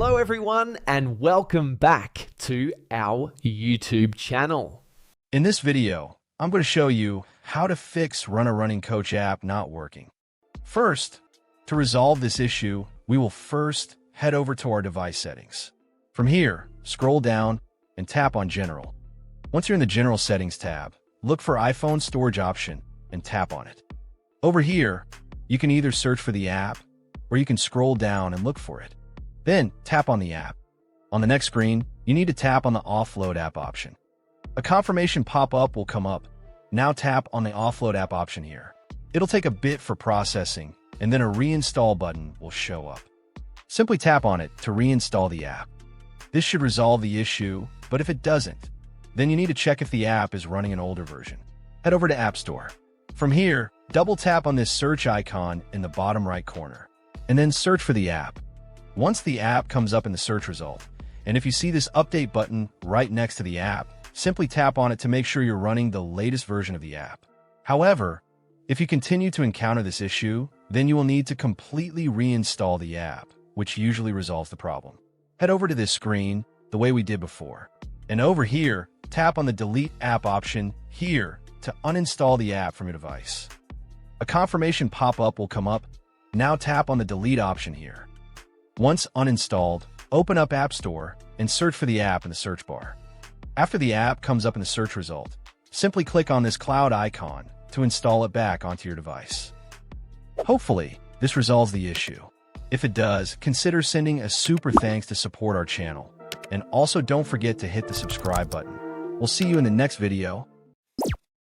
Hello everyone and welcome back to our YouTube channel. In this video, I'm going to show you how to fix Runna Running Coach app not working. First, to resolve this issue, we will first head over to our device settings. From here, scroll down and tap on General. Once you're in the General Settings tab, look for iPhone Storage option and tap on it. Over here, you can either search for the app or you can scroll down and look for it. Then tap on the app. On the next screen, you need to tap on the Offload app option. A confirmation pop-up will come up. Now tap on the Offload app option here. It'll take a bit for processing, and then a reinstall button will show up. Simply tap on it to reinstall the app. This should resolve the issue, but if it doesn't, then you need to check if the app is running an older version. Head over to App Store. From here, double tap on this search icon in the bottom right corner, and then search for the app. Once the app comes up in the search result, and if you see this update button right next to the app, simply tap on it to make sure you're running the latest version of the app. However, if you continue to encounter this issue, then you will need to completely reinstall the app, which usually resolves the problem. Head over to this screen the way we did before, and over here, tap on the Delete App option here to uninstall the app from your device. A confirmation pop-up will come up. Now tap on the Delete option here. Once uninstalled, open up App Store and search for the app in the search bar. After the app comes up in the search result, simply click on this cloud icon to install it back onto your device. Hopefully, this resolves the issue. If it does, consider sending a super thanks to support our channel. And also don't forget to hit the subscribe button. We'll see you in the next video.